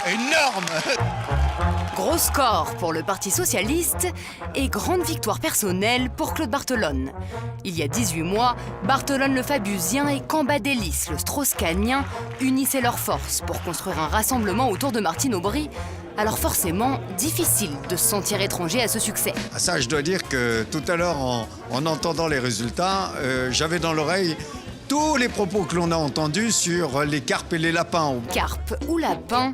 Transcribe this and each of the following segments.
énorme. Gros score pour le Parti socialiste et grande victoire personnelle pour Claude Barthelone. Il y a 18 mois, Barthelone le Fabusien et Cambadélis le Strauss-Cahnien unissaient leurs forces pour construire un rassemblement autour de Martine Aubry. Alors forcément, difficile de se sentir étranger à ce succès. Ah, ça, je dois dire que tout à l'heure, en entendant les résultats, j'avais dans l'oreille tous les propos que l'on a entendus sur les carpes et les lapins. Carpe ou lapin,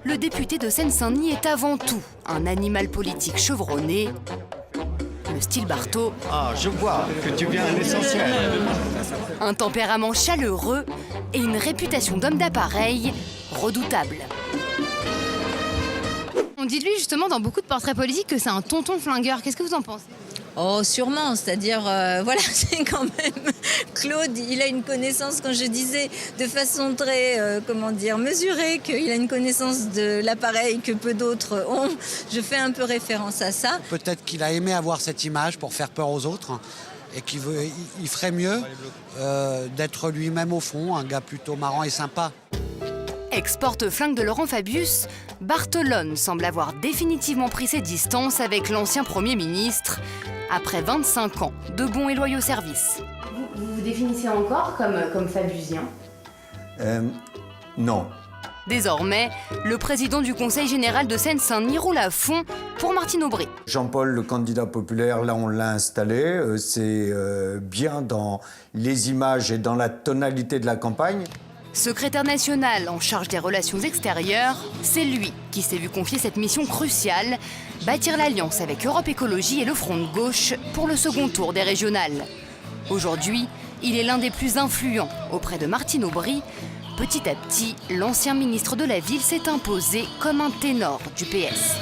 le député de Seine-Saint-Denis est avant tout un animal politique chevronné, le style Bartho. Ah, je vois que tu viens à l'essentiel. Un tempérament chaleureux et une réputation d'homme d'appareil redoutable. On dit de lui justement dans beaucoup de portraits politiques que c'est un tonton flingueur. Qu'est-ce que vous en pensez ? Oh, sûrement, c'est-à-dire, voilà, c'est quand même... Claude, il a une connaissance, quand je disais, de façon très, mesurée, qu'il a une connaissance de l'appareil que peu d'autres ont. Je fais un peu référence à ça. Peut-être qu'il a aimé avoir cette image pour faire peur aux autres et il ferait mieux d'être lui-même au fond, un gars plutôt marrant et sympa. Ex-porte-flingue de Laurent Fabius, Barthelone semble avoir définitivement pris ses distances avec l'ancien Premier ministre, après 25 ans de bons et loyaux services. Vous vous définissez encore comme Fabusien ? Non. Désormais, le président du Conseil général de Seine-Saint-Denis roule à fond pour Martine Aubry. Jean-Paul, le candidat populaire, là, on l'a installé. C'est bien dans les images et dans la tonalité de la campagne. Secrétaire national en charge des relations extérieures, c'est lui qui s'est vu confier cette mission cruciale, bâtir l'alliance avec Europe Écologie et le Front de Gauche pour le second tour des régionales. Aujourd'hui, il est l'un des plus influents auprès de Martine Aubry. Petit à petit, l'ancien ministre de la Ville s'est imposé comme un ténor du PS.